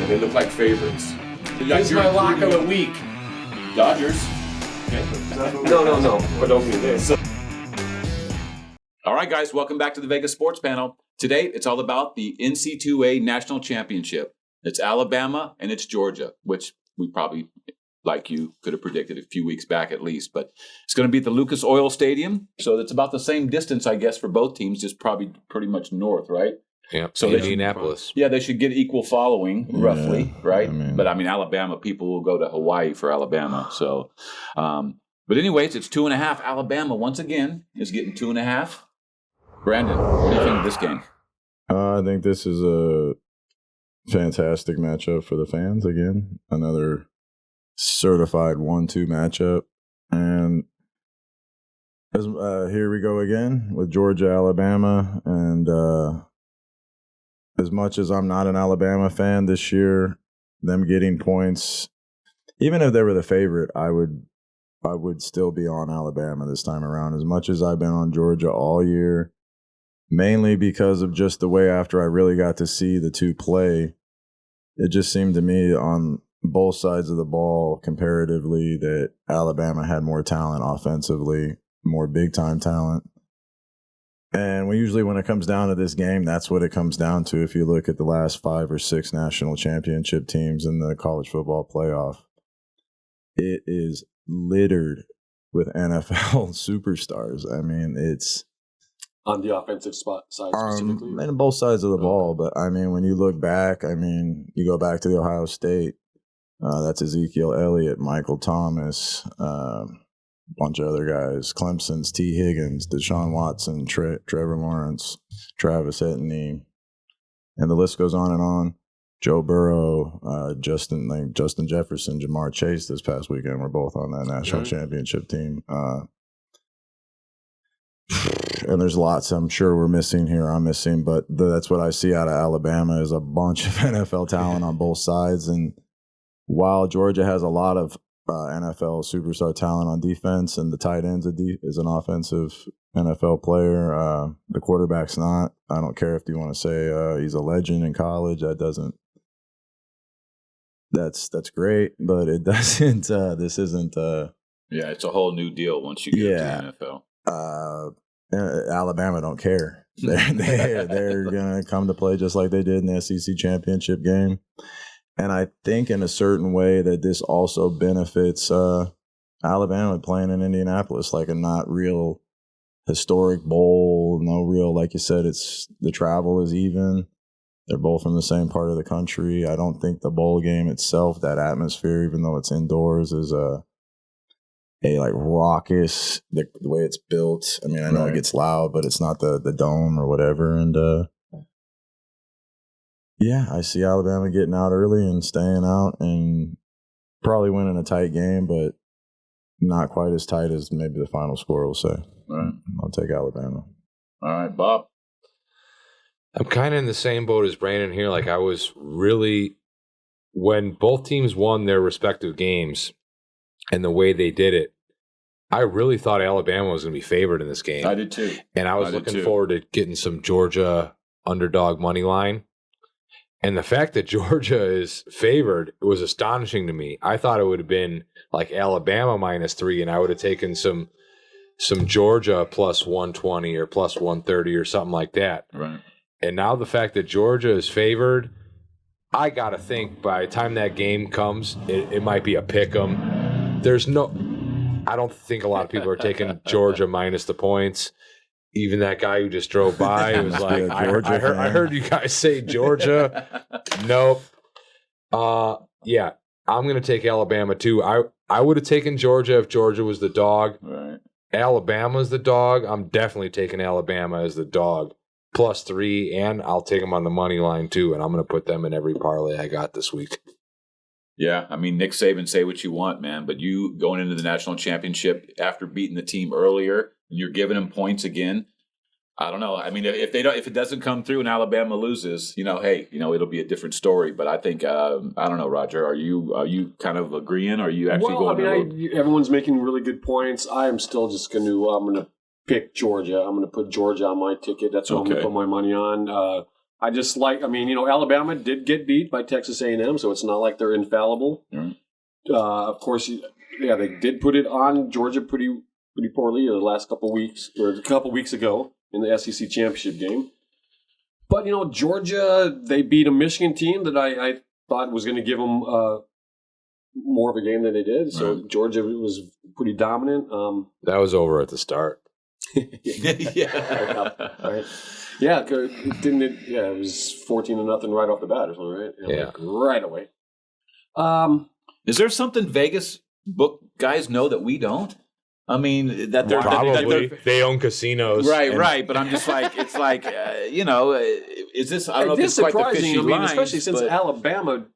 and they look like favorites. This is my lock of the week. Dodgers. No. But don't do this. All right, guys, welcome back to the Vegas Sports Panel. Today, it's all about the NC2A National Championship. It's Alabama and it's Georgia, which we probably, like you, could have predicted a few weeks back at least. But it's going to be at the Lucas Oil Stadium, so it's about the same distance, I guess, for both teams, just probably pretty much north, right? Yeah, so Indianapolis. They should get equal following, roughly, right? But Alabama, people will go to Hawaii for Alabama. So, but anyways, it's 2.5. Alabama, once again, is getting 2.5. Brandon, what do you think of this game? I think this is a fantastic matchup for the fans. Again, another certified 1-2 matchup. And here we go again with Georgia, Alabama. And as much as I'm not an Alabama fan this year, them getting points, even if they were the favorite, I would still be on Alabama this time around. As much as I've been on Georgia all year, mainly because of just the way after I really got to see the two play, it just seemed to me on both sides of the ball comparatively that Alabama had more talent offensively, more big-time talent. And usually when it comes down to this game, that's what it comes down to. If you look at the last 5 or 6 national championship teams in the college football playoff, it is littered with NFL superstars. I mean, it's on the offensive side specifically? And both sides of the ball. But, I mean, when you look back, you go back to the Ohio State, that's Ezekiel Elliott, Michael Thomas, a bunch of other guys, Clemson's T. Higgins, Deshaun Watson, Trevor Lawrence, Travis Etienne, and the list goes on and on. Joe Burrow, Justin Jefferson, Jamar Chase this past weekend were both on that national championship team. And there's lots I'm sure we're missing here. I'm missing, but that's what I see out of Alabama is a bunch of NFL talent on both sides. And while Georgia has a lot of NFL superstar talent on defense, and the tight end is an offensive NFL player, the quarterback's not. I don't care if you want to say he's a legend in college. That's great, but it doesn't. This isn't. It's a whole new deal once you get to the NFL. Alabama don't care. They're gonna come to play just like they did in the SEC championship game, and I think in a certain way that this also benefits Alabama playing in Indianapolis, like a not real historic bowl, no real, like you said, it's the travel is even. They're both from the same part of the country. I don't think the bowl game itself, that atmosphere, even though it's indoors, is a like raucous, the way it's built. I mean, I know it gets loud, but it's not the dome or whatever. And I see Alabama getting out early and staying out and probably winning a tight game, but not quite as tight as maybe the final score will say. All right. I'll take Alabama. All right, Bob. I'm kind of in the same boat as Brandon here. Like, I was really, when both teams won their respective games and the way they did it, I really thought Alabama was going to be favored in this game. I did too. And I was looking forward to getting some Georgia underdog money line. And the fact that Georgia is favored was astonishing to me. I thought it would have been like Alabama -3, and I would have taken some Georgia plus 120 or plus 130 or something like that. Right. And now the fact that Georgia is favored, I got to think by the time that game comes, it might be a pick 'em. I don't think a lot of people are taking Georgia minus the points. Even that guy who just drove by was like, I heard you guys say Georgia. Nope. I'm going to take Alabama too. I would have taken Georgia if Georgia was the dog. Right. Alabama's the dog. I'm definitely taking Alabama as the dog. +3, and I'll take them on the money line too, and I'm going to put them in every parlay I got this week. Yeah, I mean, Nick Saban, say what you want, man, but you going into the national championship after beating the team earlier, and you're giving them points again. I don't know. I mean, if it doesn't come through and Alabama loses, it'll be a different story. But I think I don't know, Roger. Are you kind of agreeing? Or are you actually going? Everyone's making really good points. I am still just going to. I'm going to pick Georgia. I'm going to put Georgia on my ticket. That's what I'm going to put my money on. I just like. I mean, Alabama did get beat by Texas A&M, so it's not like they're infallible. Mhm. Of course, they did put it on Georgia pretty poorly the last couple weeks or a couple weeks ago in the SEC championship game. But Georgia, they beat a Michigan team that I thought was going to give them more of a game than they did. So Right. Georgia was pretty dominant. That was over at the start. Yeah. Right. Yeah, it was 14-0 right off the bat or something, right? Yeah. Like right away. Is there something Vegas book guys know that we don't? I mean, that they're Probably. They own casinos. right. But I'm just like, it's like, is this? I don't know if It it's is quite the surprising, fishy lines, especially since but Alabama.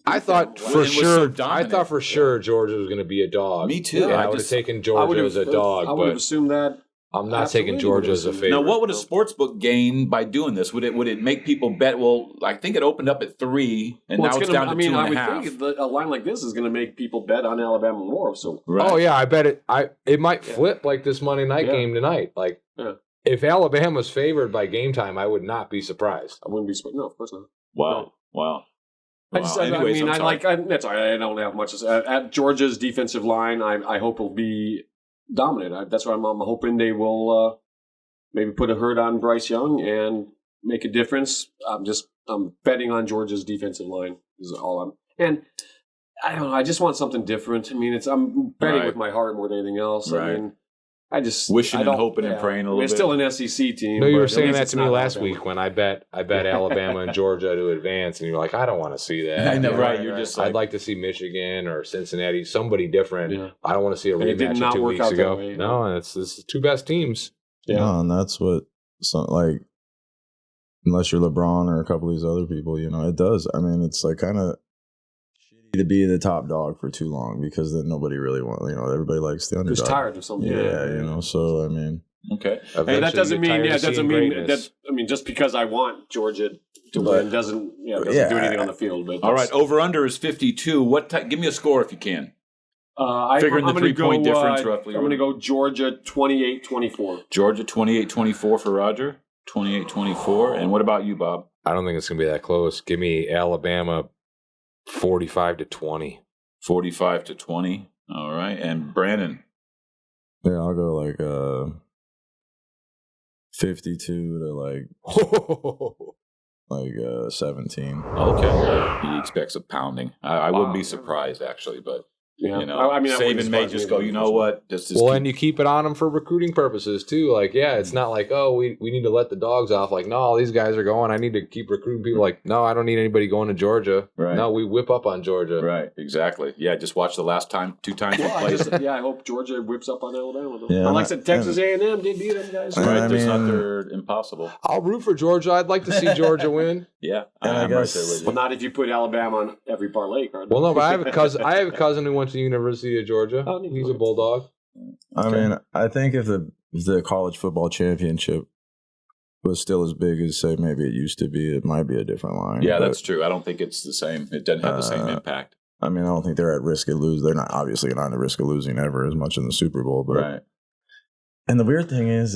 I thought Well, for it was sure. so I dominant. thought for sure Georgia was going to be a dog. Me too. Yeah, I I would have just- taken I Georgia would as a dog, I would have but assumed that. I'm not Absolutely taking Georgia as a would've favorite. Now, what would a sports book gain by doing this? Would it make people bet? Well, I think it opened up at 3, and now it's down to 2.5. I would think a line like this is going to make people bet on Alabama more. So Right. Oh yeah, I bet it might flip like this Monday night Yeah. game tonight. Like Yeah. if Alabama's favored by game time, I would not be surprised. I wouldn't be. No, of course not. Wow. Anyways, I'm sorry. That's all right. I don't have much to say. At Georgia's defensive line, I hope will be dominant. That's why I'm hoping they will maybe put a hurt on Bryce Young and make a difference. I'm betting on Georgia's defensive line is all and I don't know. I just want something different. I mean, I'm betting Right. with my heart more than anything else. Right. I mean, I just Wishing I and don't- hoping and praying a little It's bit. still an SEC team. No, you but were at saying least that it's to me not last Alabama. week when I bet Alabama and Georgia to advance, and you're like, I don't want to see that. I know, You right? You're just like, I'd like to see Michigan or Cincinnati, somebody different. Yeah. I don't want to see a And it did rematch not of 2 work weeks out that ago. way, No, and it's the two best teams. Yeah. No, and that's what like unless you're LeBron or a couple of these other people, it does. I mean, it's like kind of shitty to be the top dog for too long because then nobody really wants. Everybody likes the underdog. Just tired of something. Yeah, So I mean, okay. Hey, that doesn't mean greatness. I mean just because I want Georgia to win doesn't do anything on the field. But All right. Over under is 52. Give me a score if you can. Figuring the I'm gonna 3-point go, difference roughly. I'm going to go Georgia 28-24. Georgia 28-24 for Roger. 28-24. And what about you, Bob? I don't think it's going to be that close. Give me Alabama 45-20. 45-20. All right. And Brandon. yeah, I'll go like 52 to like 17. Okay. He expects a pounding. I wouldn't be Wow. surprised actually, but Yeah, I mean, that wouldn't Saban may surprise just me go. either. You know what? Just Well, keep- and you keep it on them for recruiting purposes too. Like, yeah, it's not like, oh, we need to let the dogs off. Like, no, all these guys are going. I need to keep recruiting people. Like, no, I don't need anybody going to Georgia. Right. No, we whip up on Georgia. Right. Exactly. Yeah. Just watch the last 2 times we Well, played. I hope Georgia whips up on Alabama. Though. Yeah, But like I said, Texas and- A&M did beat them guys. And Right. I There's not mean- they're impossible. I'll root for Georgia. I'd like to see Georgia win. Yeah. And I I'm right guess- there with you. Well, not if you put Alabama on every parlay card. Well, no, but I have a cousin who went to the University of Georgia. Oh, neat. He's a Bulldog. I mean, I think if the college football championship was still as big as say maybe it used to be, it might be a different line. Yeah, But, that's true. I don't think it's the same. It doesn't have the same impact. I mean, I don't think they're at risk of lose. They're not obviously not at risk of losing ever as much in the Super Bowl. But Right. And the weird thing is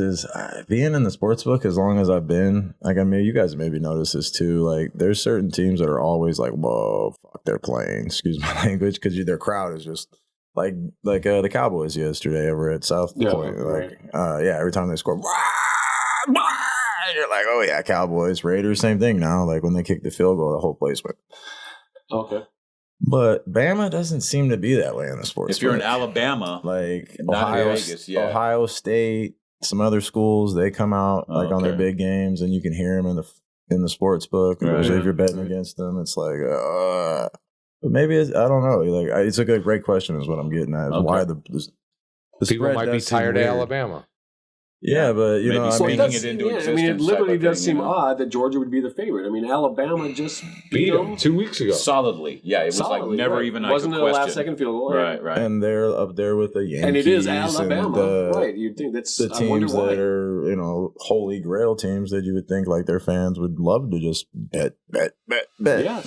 being in the sports book as long as I've been, like, I mean, you guys maybe notice this too. Like, there's certain teams that are always like, whoa, fuck, they're playing. Excuse my language, because their crowd is just like the Cowboys yesterday over at South Point. right. Every time they score, you're like, oh yeah, Cowboys, Raiders, same thing now. Like when they kick the field goal, the whole place went. Okay. But Bama doesn't seem to be that way in the sports. If you're in book. Alabama, like not in Vegas, yeah. Ohio State, some other schools, they come out like on their Okay. big games, and you can hear them in the sports book. Right. Especially if you're betting Right. against them, it's like, but maybe I don't know. Like, it's a great question, is what I'm getting at. Is Okay. why the People spread might be does seem tired of weird. Alabama. Yeah, but you Maybe know, I so mean, it does- into it existence literally type of does thing, seem odd that Georgia would be the favorite. I mean, Alabama just Beat them them 2 weeks ago. solidly. Yeah, it was solidly, like never right. even Wasn't I it could a question. last-second field goal? Right, right. and they're up there with the Yankees And it is and Alabama, right? You'd think that's the I wonder teams why. that are, holy grail teams that you would think like their fans would love to just bet. Yeah.